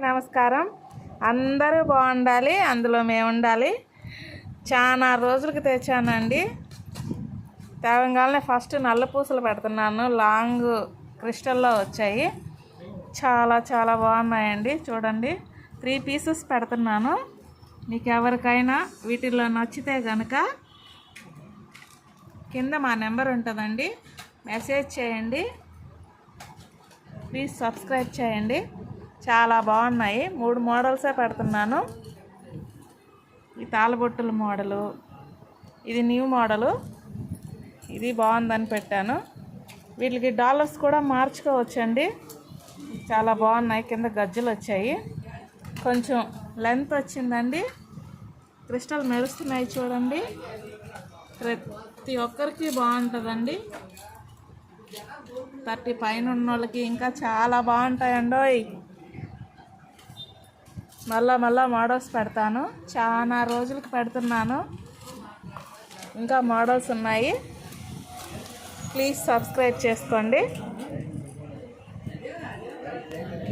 నమస్కారం. అందరూ బాగుండాలి, అందులో మేము ఉండాలి. చాలా రోజులకి తెచ్చానండి. తేవంగానే ఫస్ట్ నల్ల పూసలు పెడుతున్నాను. లాంగ్ క్రిస్టల్లో వచ్చాయి. చాలా చాలా బాగున్నాయండి. చూడండి, 3 పీసెస్ పెడుతున్నాను. మీకు ఎవరికైనా వీటిల్లో నచ్చితే కనుక కింద మా నెంబర్ ఉంటుందండి, మెసేజ్ చేయండి. ప్లీజ్ సబ్స్క్రైబ్ చేయండి. చాలా బాగున్నాయి. 3 మోడల్సే పెడుతున్నాను. ఈ తాళబొట్టుల మోడలు, ఇది న్యూ మోడలు, ఇది బాగుందని పెట్టాను. వీటికి డాలర్స్ కూడా మార్చుకోవచ్చండి. చాలా బాగున్నాయి. కింద గజ్జలు వచ్చాయి. కొంచెం లెంత్ వచ్చిందండి. క్రిస్టల్ మెరుస్తున్నాయి చూడండి. ప్రతి ఒక్కరికి బాగుంటుందండి. 30 పైన ఉన్న వాళ్ళకి ఇంకా చాలా బాగుంటాయండోయ్. మళ్ళా మోడల్స్ పెడతాను. చాలా రోజులకి పెడుతున్నాను. ఇంకా మోడల్స్ ఉన్నాయి. ప్లీజ్ సబ్స్క్రైబ్ చేసుకోండి.